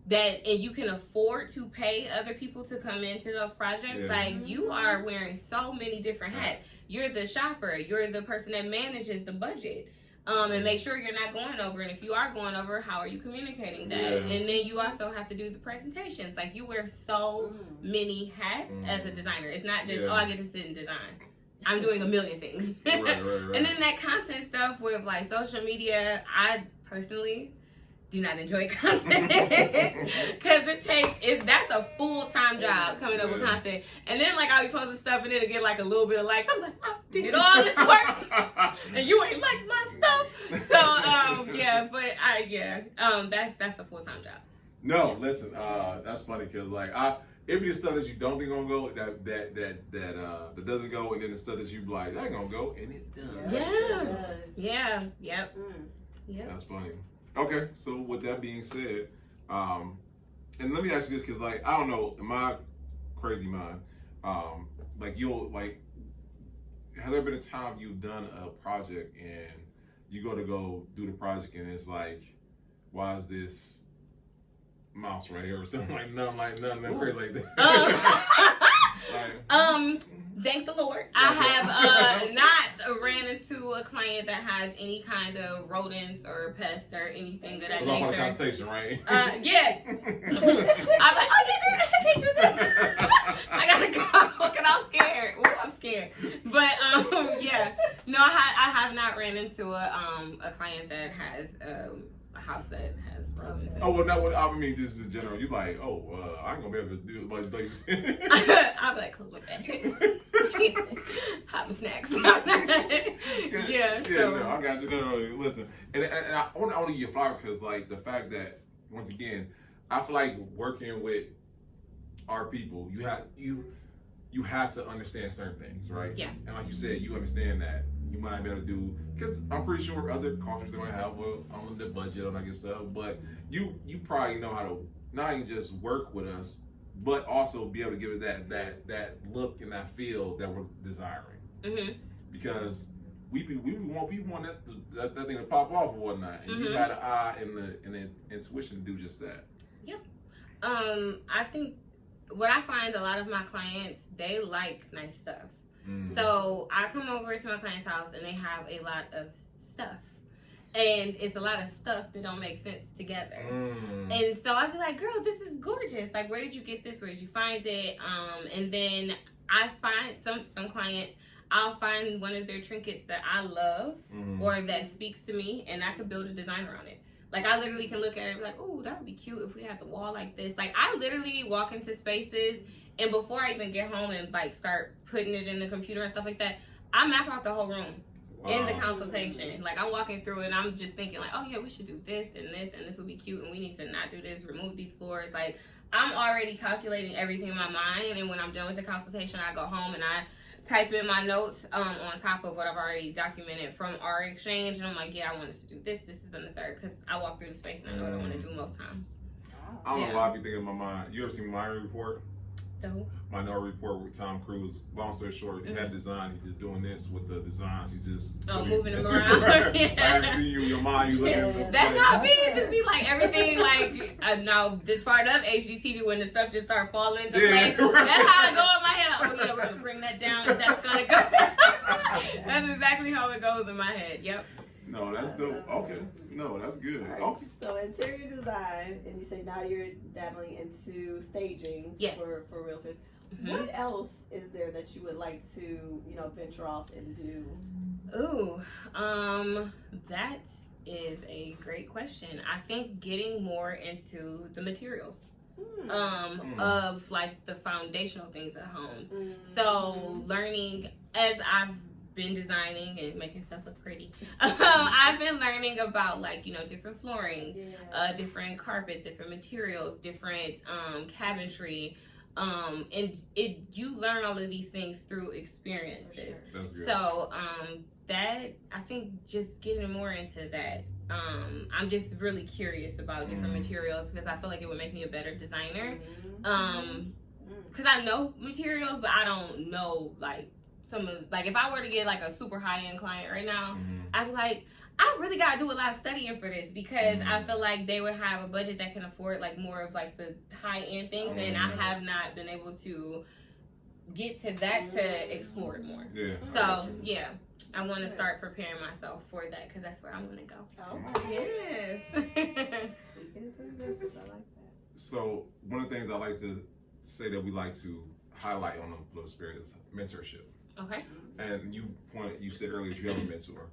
and you can afford to pay other people to come into those projects. Like you are wearing so many different hats. You're the shopper, you're the person that manages the budget, and make sure you're not going over, and if you are going over, how are you communicating that? And then you also have to do the presentations. Like you wear so many hats as a designer. It's not just I get to sit and design. I'm doing a million things. Right. And then that content stuff with like social media, I personally do not enjoy content because that's a full-time job coming up with content. And then like I'll be posting stuff and it'll get like a little bit of likes. I'm like, I did all this work and you ain't like my stuff. So that's the full-time job. No, listen, that's funny because like it be the stuff that you don't think gonna go that doesn't go, and then the stuff that you be like that ain't gonna go, and it does. Yep. That's funny. Okay, so with that being said, and let me ask you this, because like I don't know, in my crazy mind, like has there been a time you've done a project and you go do the project and it's like, why is this mouse right here or something like nothing crazy like that? Thank the Lord. I have not ran into a client that has any kind of rodents or pests or anything of that nature. Connotation, right? Yeah. I'm like, I can't do this. I gotta go. Cause I'm scared. Ooh, I'm scared. But no, I have not ran into a client that has a house that has rodents. Oh well, not what I mean. Just in general, you like, I ain't gonna be able to do it, but I'll be like, close my bag. Have snacks. So. No, I got you. No, listen, and I want to give you flowers because like the fact that once again, I feel like working with our people, you have to understand certain things, right? Yeah. And like you said, you understand that you might not be able to do, because I'm pretty sure other cultures they might have an unlimited budget and all that good stuff, but you probably know how to not even just work with us, but also be able to give it that look and that feel that we're desiring. Mm-hmm. Because we want that thing to pop off or whatnot, and you had an eye and the intuition to do just that. Yeah. I think what I find a lot of my clients, they like nice stuff. So I come over to my client's house and they have a lot of stuff. And it's a lot of stuff that don't make sense together. And so I'd be like, girl, this is gorgeous. Like, where did you get this? Where did you find it? And then I find some clients, I'll find one of their trinkets that I love or that speaks to me, and I could build a design around it. Like, I literally can look at it and be like, oh, that would be cute if we had the wall like this. Like, I literally walk into spaces, and before I even get home and, like, start putting it in the computer and stuff like that, I map out the whole room. In the consultation. Like, I'm walking through it and I'm just thinking like, oh yeah, we should do this and this would be cute, and we need to not do this, remove these floors. Like, I'm already calculating everything in my mind, and when I'm done with the consultation, I go home and I type in my notes on top of what I've already documented from our exchange, and I'm like, yeah, I want us to do this is on the third, because I walk through the space and I know what I want to do most times. I don't know why I be thinking in my mind. You ever seen Minority Report? No. Minority Report with Tom Cruise. Long story short, he had design. He's just doing this with the designs. He just moving them around. I haven't seen you in your mind. You looking. That's how it be. It just be like everything. Like now, this part of HGTV when the stuff just start falling into place. That's how I go in my head. Like, oh yeah, we're gonna bring that down. That's gonna go. That's exactly how it goes in my head. Yep. No, that's dope. Okay. No, that's good. Right. Okay. So interior design, and you say now you're dabbling into staging for realtors. What else is there that you would like to, venture off and do? Ooh, that is a great question. I think getting more into the materials of like the foundational things at homes. So learning as I've been designing and making stuff look pretty. I've been learning about like, different flooring, different carpets, different materials, different cabinetry. And you learn all of these things through experiences. That's good. So that, I think just getting more into that. I'm just really curious about different materials because I feel like it would make me a better designer. Because I know materials, but I don't know like some of, like, if I were to get like a super high end client right now, I'd be like, I really gotta do a lot of studying for this, because I feel like they would have a budget that can afford like more of like the high end things, and I have not been able to get to that to explore it more. Yeah. So yeah, I want to start preparing myself for that, because that's where I'm gonna go. Oh, yes. So one of the things I like to say that we like to highlight on the Political Experience is mentorship. Okay. And you said earlier that you have a mentor.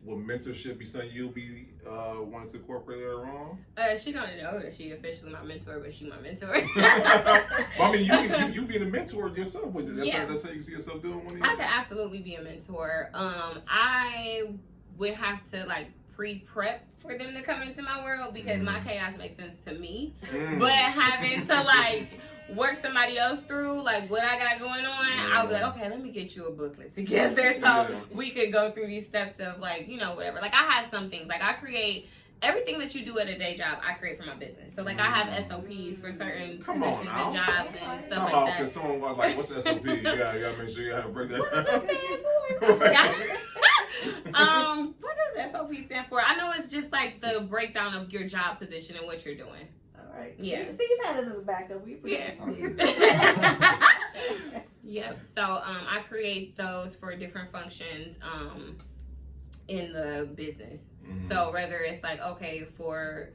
Will mentorship be something you'll be wanting to incorporate later on? She don't know that she officially my mentor, but she my mentor. I mean, you being a mentor yourself. That's how you can see yourself doing one of I could absolutely be a mentor. I would have to like pre-prep for them to come into my world, because my chaos makes sense to me. But having to like work somebody else through like what I got going on, I'll be like, okay, let me get you a booklet together so we could go through these steps of like, you know, whatever. Like I have some things, like I create everything that you do at a day job, I create for my business. So like I have SOPs for certain positions and jobs and stuff like that. Because someone was like, what's the SOP? You gotta make sure you have to break that. What does that stand for? What does SOP stand for? I know it's just like the breakdown of your job position and what you're doing. Right. Yeah. Steve had us as a backup. We appreciate Steve. Yep. So I create those for different functions in the business. So whether it's like, okay, for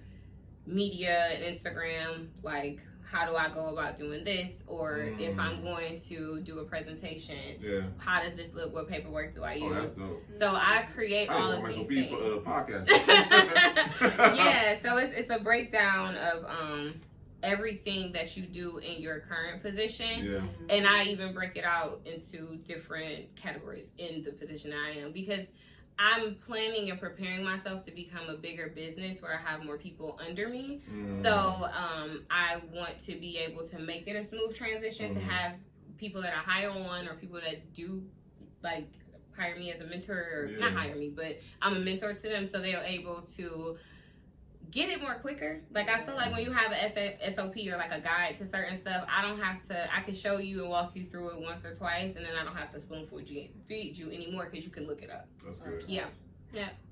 media and Instagram, like how do I go about doing this? Or if I'm going to do a presentation, how does this look? What paperwork do I use? Oh, that's dope. So I create all of these things. For podcast. Yeah, so it's a breakdown of everything that you do in your current position, and I even break it out into different categories in the position I am, because I'm planning and preparing myself to become a bigger business where I have more people under me. So I want to be able to make it a smooth transition to have people that I hire on, or people that do like hire me as a mentor, or not hire me, but I'm a mentor to them, so they're able to get it more quicker. Like I feel like when you have a SOP or like a guide to certain stuff, I can show you and walk you through it once or twice, and then I don't have to spoon feed you anymore, because you can look it up. That's good. Yeah.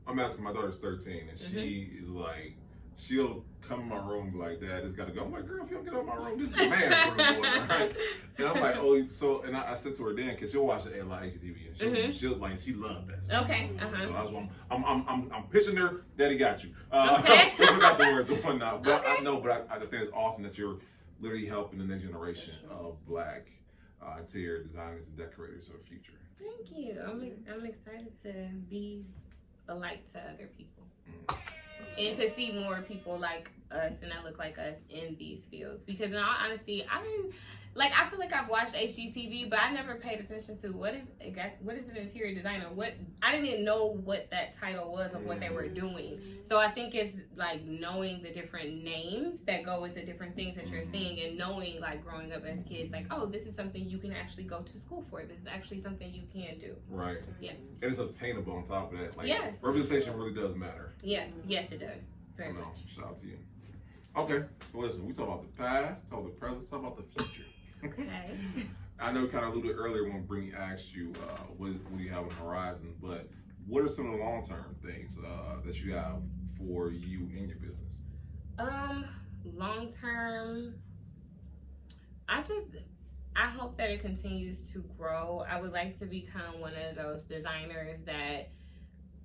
I'm asking, my daughter's 13, and she is like, she'll come in my room and be like, Dad, this gotta go. I'm like, girl, if you don't get out of my room, this is a man's room, boy, right? And I'm like, oh, so, and I said to her then, because she'll watch a lot of HGTV, and she'll like, she loved that stuff. Okay. So that's what I'm pitching her, Daddy got you. Okay. I forgot the words and whatnot, but I know, but I think it's awesome that you're literally helping the next generation of Black interior designers and decorators of the future. Thank you. I'm excited to be a light to other people. And to see more people like us and that look like us in these fields. Because in all honesty, I feel like I've watched HGTV, but I never paid attention to what is an interior designer. I didn't even know what that title was of what they were doing. So I think it's like knowing the different names that go with the different things that you're seeing, and knowing like growing up as kids, like, oh, this is something you can actually go to school for. This is actually something you can do. Right. Yeah. And it's obtainable on top of that. Like, yes. Representation really does matter. Yes, it does. Very much. Shout out to you. Okay, so listen, we talk about the past, talk about the present, talk about the future. Okay. I know we kind of alluded earlier when Brittany asked you what do you have on the horizon, but what are some of the long-term things that you have for you in your business? Long-term, I hope that it continues to grow. I would like to become one of those designers that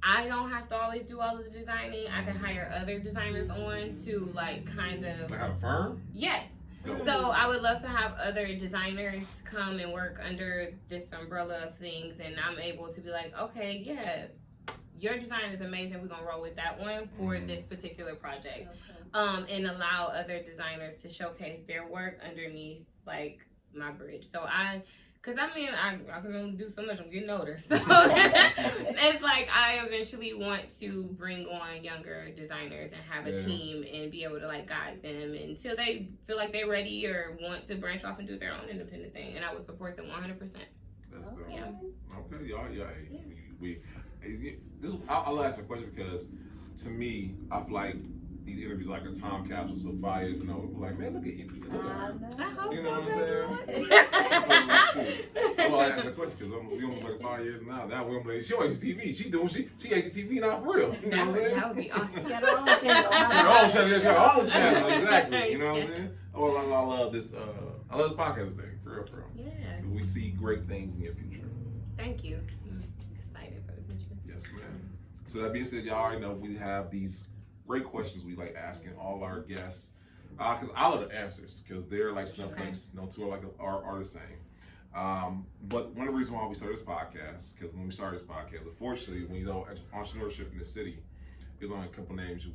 I don't have to always do all of the designing. I can hire other designers on to like kind of... Like a firm? Yes. So I would love to have other designers come and work under this umbrella of things, and I'm able to be like, okay, yeah, your design is amazing. We're going to roll with that one for this particular project. And allow other designers to showcase their work underneath like my bridge. So because I can only do so much. I'm getting older. So it's like I eventually want to bring on younger designers and have a team and be able to like guide them until they feel like they're ready or want to branch off and do their own independent thing. And I would support them 100%. That's dope. Yeah. Okay, I'll ask a question because to me, I feel like these interviews like a time capsule. So 5 years from now, we're like, man, look at you. Look at her. I hope You know so. what I'm saying? That's why I asked the question, because we only like 5 years now. Now we're like, she on HGTV. She HGTV now for real. You know what I'm saying? That would be awesome. She got her own channel. Her own channel, exactly. You know what I'm saying? Oh, I love this. I love the podcast thing, for real. Yeah. We see great things in your future. Thank you. I'm excited for the future. Yes, ma'am. So that being said, y'all already know we have these great questions we like asking all our guests. Because I love the answers, because they're like snowflakes. No two are the same. But one of the reasons why we started this podcast, because when we started this podcast, unfortunately, when you know entrepreneurship in the city, there's only a couple names you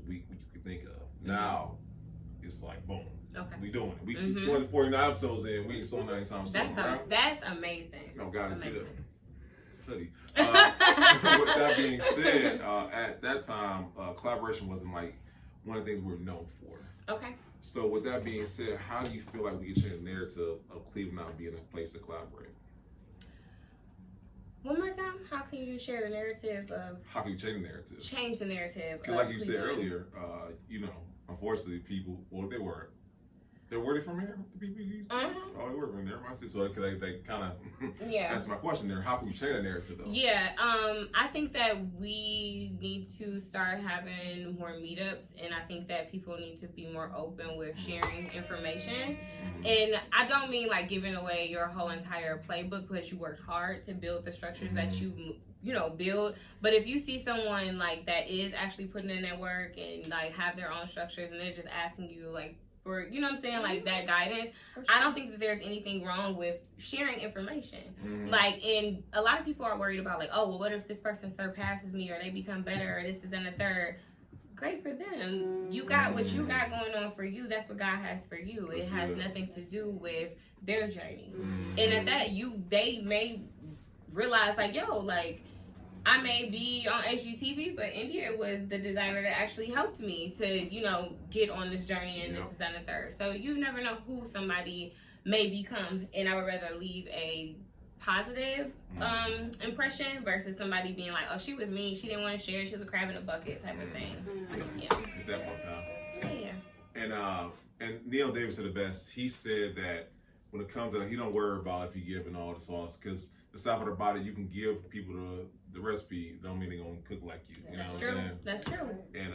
can think of. Now, it's like boom. Okay. We doing it. We 249 episodes in. We ain't still not anytime soon. That's amazing. No, God is amazing. good. Hoodie. With that being said, at that time, collaboration wasn't like one of the things we were known for. Okay. So with that being said, how do you feel like we can change the narrative of Cleveland now being a place to collaborate? One more time, how can you share the narrative of... How can you change the narrative? Change the narrative. Because like you said earlier, unfortunately people, they weren't. Were they from here? The people you Oh, they were from there. So they kind of that's my question there. How can we change that narrative though? Yeah, I think that we need to start having more meetups, and I think that people need to be more open with sharing information. And I don't mean like giving away your whole entire playbook, because you worked hard to build the structures that you build. But if you see someone like that is actually putting in their work and like have their own structures, and they're just asking you like, or you know what I'm saying, like that guidance, sure. I don't think that there's anything wrong with sharing information. Like, and a lot of people are worried about like, oh well, what if this person surpasses me, or they become better, or this is and the third. Great for them. You got what you got going on for you. That's what God has for you. It has nothing to do with their journey. And at that, they may realize like, yo, like, I may be on HGTV, but India was the designer that actually helped me to, get on this journey, and this is and the third. So you never know who somebody may become, and I would rather leave a positive impression versus somebody being like, oh, she was mean, she didn't want to share, she was a crab in a bucket type of thing. Yeah. At that one time. Yeah. And Neil Davis said the best. He said that when it comes to that, he don't worry about if you're giving all the sauce, because the side about it, you can give people the recipe, don't mean they're gonna cook like you. You know what I'm saying? That's true. And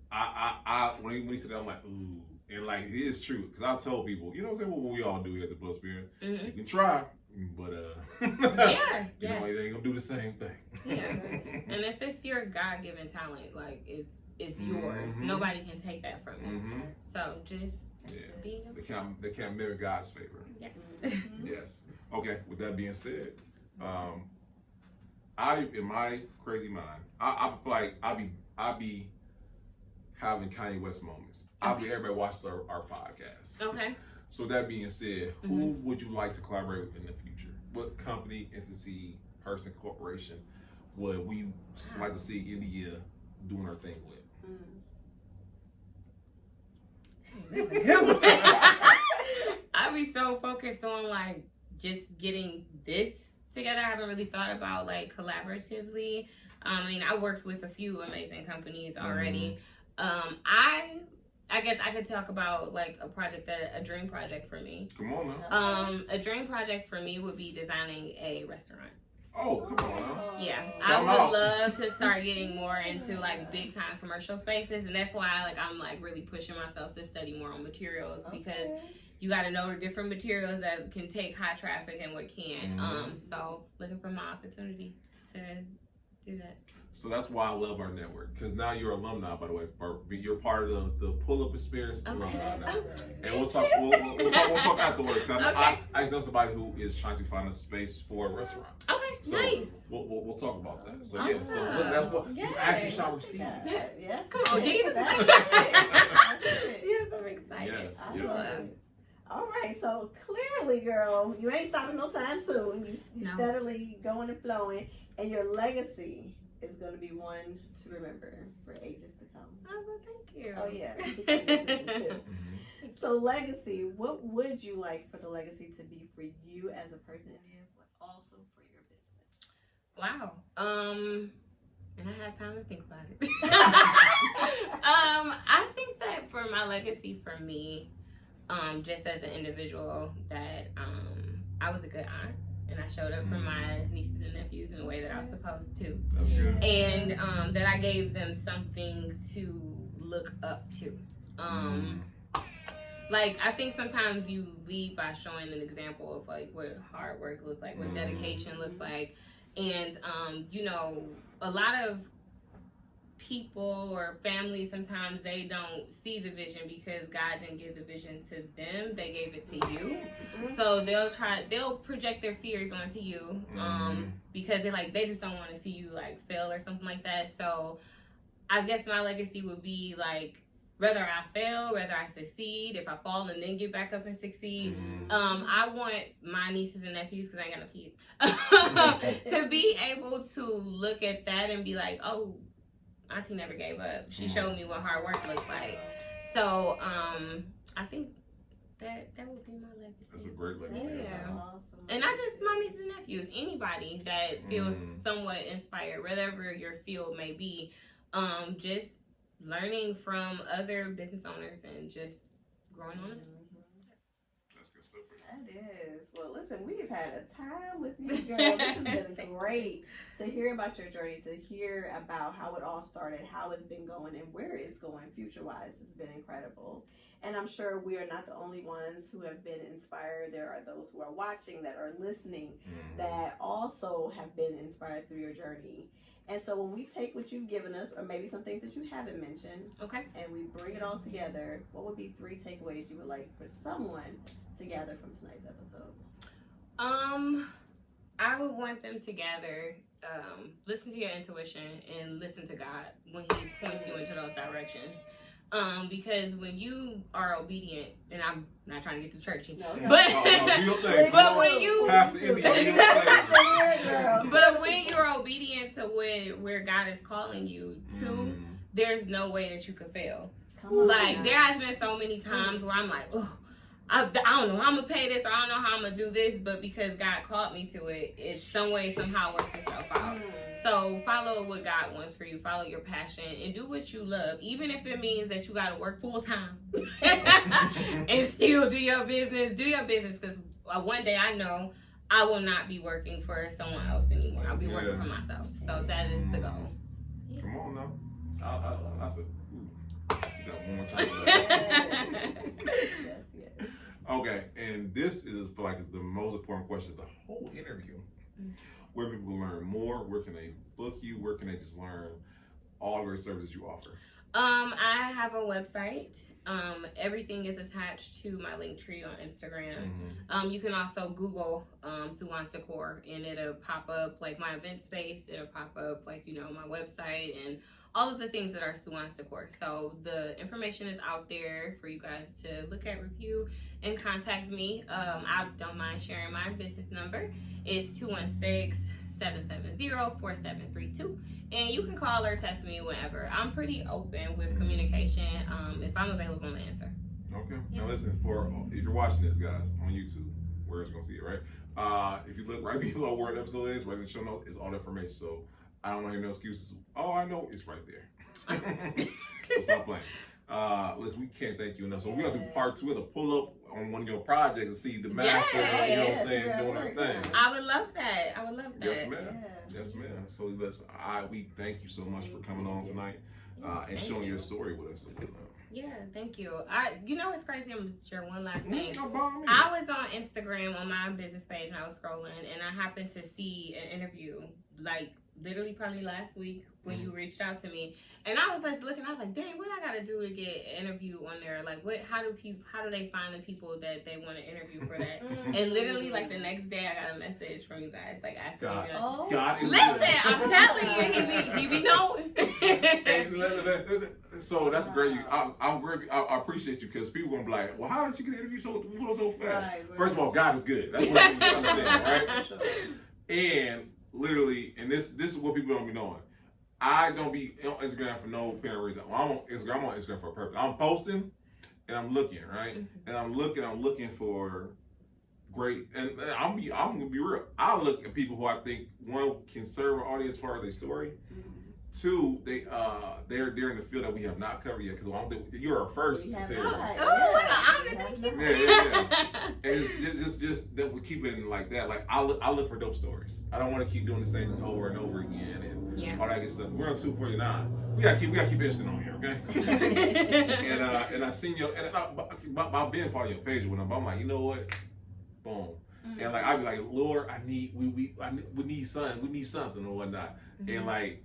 I when he said that, I'm like, ooh, and like it is true, because I told people, you know what I'm saying, what we all do here at the Blood Spirit, you can try, but it ain't gonna do the same thing. Yeah. And if it's your God-given talent, like it's yours. Nobody can take that from you. So just they can't mirror God's favor. Yes. Yes. Okay. With that being said, in my crazy mind, I feel like I be having Kanye West moments. Everybody watches our podcast. Okay. So that being said, who would you like to collaborate with in the future? What company, entity, person, corporation would we like to see India doing her thing with? That's a good one. I be so focused on like just getting this together. I haven't really thought about like collaboratively. I mean, I worked with a few amazing companies already. I guess I could talk about like a dream project for me. Come on now. A dream project for me would be designing a restaurant. Oh, come on now. Yeah, I would love to start getting more into like big time commercial spaces, and that's why like I'm like really pushing myself to study more on materials, because you got to know the different materials that can take high traffic and what can. So looking for my opportunity to do that. So that's why I love our network, because now you're alumni, by the way. You're part of the pull-up experience alumni now. And we'll talk afterwards. I know somebody who is trying to find a space for a restaurant. Okay, so nice. We'll talk about that. So yeah, so look, that's what you actually shall receive. Yes. Come on, Jesus. Yes, I'm excited. Yes. All right, so clearly, girl, you ain't stopping no time soon. You steadily going and flowing, and your legacy is going to be one to remember for ages to come. Oh, well, thank you. Oh, yeah. So, legacy, what would you like for the legacy to be for you as a person in here, but also for your business? Wow. And I had time to think about it. I think that for my legacy, for me, just as an individual, that I was a good aunt. and I showed up for my nieces and nephews in the way that I was supposed to. That's good. And that I gave them something to look up to. Like, I think sometimes you lead by showing an example of like what hard work looks like, what dedication looks like. And you know, a lot of people or families, sometimes they don't see the vision because God didn't give the vision to them, they gave it to you. So they'll project their fears onto you because they just don't want to see you like fail or something like that. So I guess my legacy would be like, whether I fail, whether I succeed, if I fall and then get back up and succeed, I want my nieces and nephews, because I ain't got no kids, to be able to look at that and be like, oh, Auntie never gave up. She showed me what hard work looks like. So I think that would be my legacy. That's a great legacy. Yeah. Awesome. And not just my nieces and nephews, anybody that feels somewhat inspired, whatever your field may be, just learning from other business owners and just growing on it. That's good stuff. That is. Well, listen, we've had a time with you, girl. This has been great to hear about your journey, to hear about how it all started, how it's been going, and where it's going future-wise. It's been incredible. And I'm sure we are not the only ones who have been inspired. There are those who are watching, that are listening, that also have been inspired through your journey. And so when we take what you've given us, or maybe some things that you haven't mentioned, and we bring it all together, what would be 3 takeaways you would like for someone to gather from tonight's episode? I would want them to gather, listen to your intuition and listen to God when He points you into those directions. Because when you are obedient, and I'm not trying to get too churchy, but when you, but when you're obedient to where God is calling you to, there's no way that you could fail. Like, there has been so many times where I'm like, oh, I don't know how I'm gonna pay this, or I don't know how I'm gonna do this, but because God called me to it, it some way somehow works itself out. So follow what God wants for you, follow your passion, and do what you love, even if it means that you gotta work full time and still do your business. Because one day I know I will not be working for someone else anymore. I'll be working for myself. So that is the goal. Come on now. That's a that one more time. Yes. Okay, and this is the most important question of the whole interview. Where people can learn more, where can they book you, where can they just learn all great services you offer? I have a website. Everything is attached to my link tree on Instagram. You can also Google Suwan's Decor, and it'll pop up like my event space. It'll pop up like, my website and all of the things that are Suwan's Decor. So the information is out there for you guys to look at, review, and contact me. I don't mind sharing my business number. It's 216-770-4732. And you can call or text me whenever. I'm pretty open with communication. If I'm available, I'm gonna answer. Okay. Yeah. Now listen, if you're watching this, guys, on YouTube, where it's gonna see it, right? If you look right below where the episode is, right in the show notes, is all the information. So I don't want to hear no excuses. Oh, I know it's right there. So stop playing. Listen, we can't thank you enough. So we're gonna do part 2 of the pull up on one of your projects and see the master, you know what I'm saying, doing her thing. I would love that. Yes, ma'am. Yes, ma'am. So we thank you so much for coming on tonight and sharing your story with us. Yeah, thank you. It's crazy. I'm gonna share one last thing. I was on Instagram on my business page and I was scrolling, and I happened to see an interview literally probably last week when you reached out to me, and I was just looking. I was like, dang, what I gotta do to get an interview on there? Like, how do they find the people that they want to interview for that? And literally, the next day, I got a message from you guys, asking me. God is listen, good. I'm telling you, he be knowing. So that's great. I'm great. I appreciate you, because people gonna be like, well, how did you get an interview so fast? Right. First of all, God is good. That's what you understand, right? Sure. And literally, and this is what people don't be knowing. I don't be on Instagram for no apparent reason. I'm on Instagram for a purpose. I'm posting and I'm looking, right? And I'm looking for great, and I'm gonna be real. I look at people who I think, one, can serve an audience as far as their story. Two, they're in the field that we have not covered yet because I don't think you're our first. What material. What an honor! Thank you. Yeah. And it's just that we keep it like that. Like I look for dope stories. I don't want to keep doing the same thing over and over again and all that good stuff. We're on 249. We gotta keep interesting on here, okay? and I seen your I've been following your page with them. I'm like, you know what? Boom. And like I'd be like, Lord, we need something or whatnot. And like,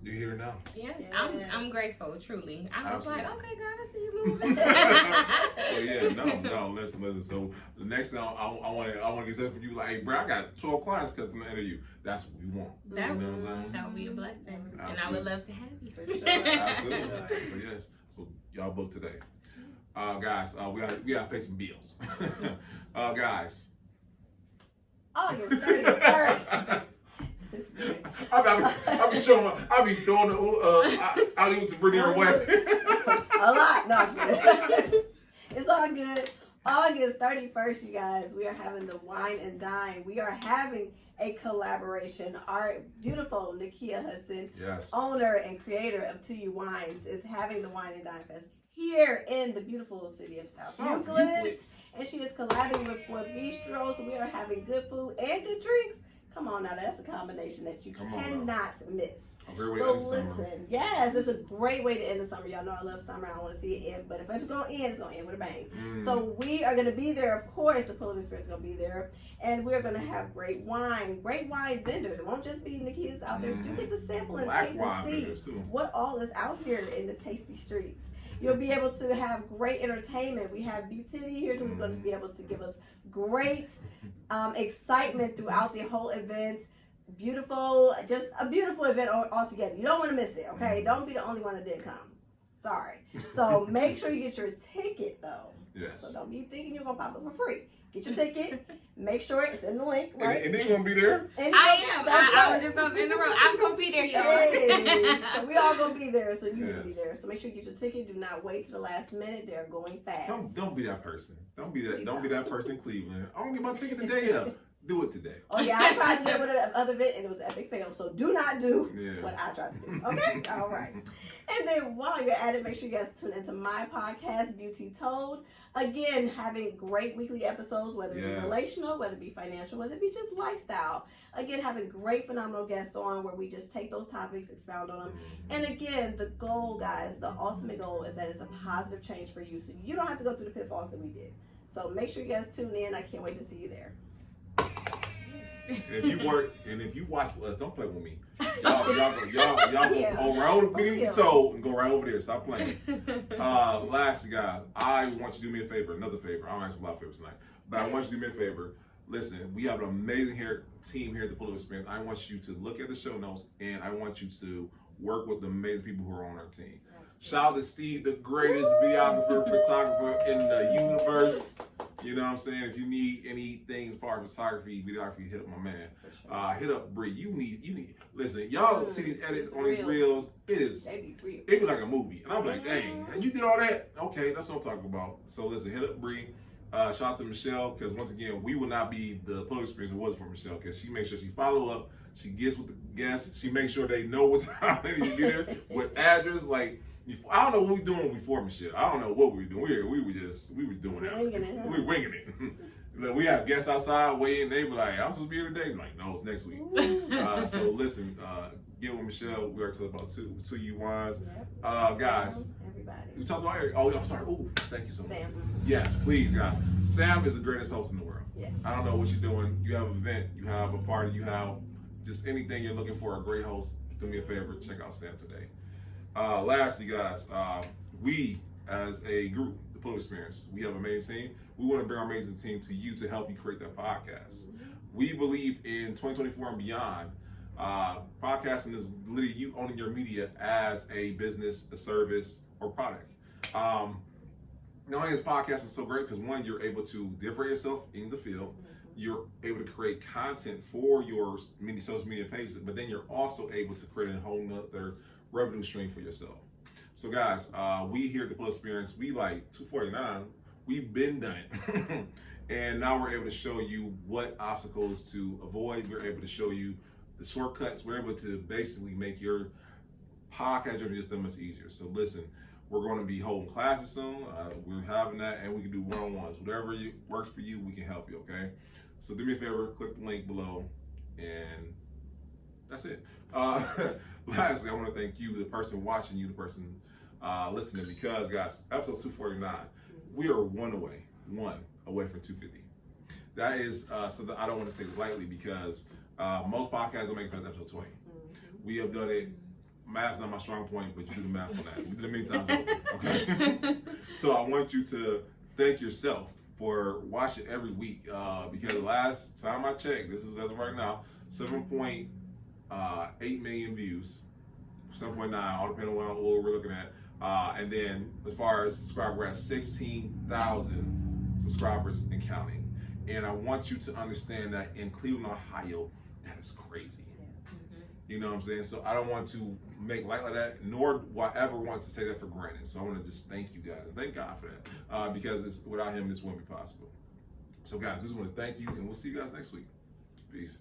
you hear it now. Yes, I'm grateful, truly. I'm just like, okay, God, I see you moving. So yeah, no, listen. So the next thing I want to get set for you, like, hey, bro, I got 12 clients coming from the interview. That's what we want. You know what I'm saying? That would be a blessing, Absolutely. and I would love to have you for sure. Absolutely. So yes, so y'all book today, guys. We gotta pay some bills, guys. August 31st. I'll be showing I'll be throwing I'll even to bring her away. A lot. No, it's all good. August 31st, you guys, we are having the Wine and Dine. We are having a collaboration. Our beautiful Nakia Hudson, owner and creator of 2U Wines, is having the Wine and Dine Fest here in the beautiful city of South Euclid. And she is collabing with 4 Bistro, so we are having good food and good drinks. Come on now, that's a combination that you cannot miss. A great way so to end the listen, summer. Yes, it's a great way to end the summer. Y'all know I love summer. I want to see it end, but if it's gonna end, it's gonna end with a bang. So we are gonna be there, of course. The Pull Up Experience is gonna be there, and we're gonna have great wine vendors. It won't just be Niki's out there. You get to sample and taste and see what all is out here in the tasty streets. You'll be able to have great entertainment. We have B Titty here, who's going to be able to give us great excitement throughout the whole event. Beautiful, just a beautiful event altogether. You don't want to miss it, okay? Don't be the only one that didn't come. Sorry. So make sure you get your ticket, though. Yes. So don't be thinking you're going to pop it for free. Get your ticket. Make sure it's in the link, right? And they're going to be there? I am. I was just going to in the room. I'm going to be there, y'all. Hey, so we all going to be there, so you can be there. So make sure you get your ticket. Do not wait to the last minute. They're going fast. Don't be that person. Don't be that person in Cleveland. I don't get my ticket the day up. Do it today. Oh yeah, I tried to do it with another event and it was an epic fail. So do not do what I tried to do. Okay? All right. And then while you're at it, make sure you guys tune into my podcast, Beauty Told. Again, having great weekly episodes, whether it be relational, whether it be financial, whether it be just lifestyle. Again, having great, phenomenal guests on where we just take those topics, expound on them. And again, the goal, guys, the ultimate goal is that it's a positive change for you. So you don't have to go through the pitfalls that we did. So make sure you guys tune in. I can't wait to see you there. And if you watch with us, don't play with me. Y'all go right over Beauty Told and go right over there. Stop playing. Lastly, guys, I want you to do me a favor. Another favor. I'm asking a lot of favors tonight, but I want you to do me a favor. Listen, we have an amazing team here at the Pull Up Experience. I want you to look at the show notes, and I want you to work with the amazing people who are on our team. Shout out to Steve, the greatest videographer, photographer in the universe. You know what I'm saying? If you need anything as far as photography, videography, hit up my man. Hit up Bree. You need. Listen, y'all see these edits on these reels. It be like a movie, and I'm like, dang, and you did all that? Okay, that's what I'm talking about. So listen, hit up Bree. Shout out to Michelle, because once again, we would not be the Pull Up Experience if it wasn't for Michelle, because she makes sure she follow up. She gets with the guests. She makes sure they know what time they need to be there with address. Like, I don't know what we were doing before Michelle. I don't know what we were doing. We were doing that. We were winging it. We have guests outside waiting. They be like, I'm supposed to be here today. I'm like, no, it's next week. So listen, get with Michelle. We are talking about 2U Wines. Guys, everybody. We talked about Eric. Oh, I'm sorry. Oh, thank you so much. Sam. Yes, please, guys. Sam is the greatest host in the world. Yes. I don't know what you're doing. You have an event, you have a party, you have just anything you're looking for, a great host. Do me a favor, check out Sam today. Lastly, guys, we as a group, the Pull Up Experience, we have an amazing team. We want to bring our amazing team to you to help you create that podcast. We believe in 2024 and beyond, podcasting is literally you owning your media as a business, a service, or product. Not only is podcasting so great because one, you're able to differentiate yourself in the field. You're able to create content for your social media pages, but then you're also able to create a whole nother revenue stream for yourself. So guys, we here at the Pull Up Experience, we like 249, we've been done it. And now we're able to show you what obstacles to avoid. We're able to show you the shortcuts. We're able to basically make your podcast journey just that much easier. So listen, we're going to be holding classes soon. We're having that, and we can do one-on-ones. Whatever works for you, we can help you, okay? So do me a favor, click the link below, and that's it. Lastly, I want to thank you, the person watching, you, the person listening, because, guys, episode 249, we are one away from 250. That is something I don't want to say lightly, because most podcasts don't make it past episode 20. We have done it. Math's not my strong point, but you do the math on that. We did it many times over, okay? So I want you to thank yourself for watching every week, because the last time I checked, this is as of right now, 7.8 million views, 7.9, all depending on what we're looking at. And then as far as subscribers, we're at 16,000 subscribers and counting. And I want you to understand that in Cleveland, Ohio, that is crazy. You know what I'm saying? So I don't want to make light like that, nor do I ever want to say that for granted. So I want to just thank you guys. Thank God for that. Because without him, this wouldn't be possible. So guys, we just want to thank you, and we'll see you guys next week. Peace.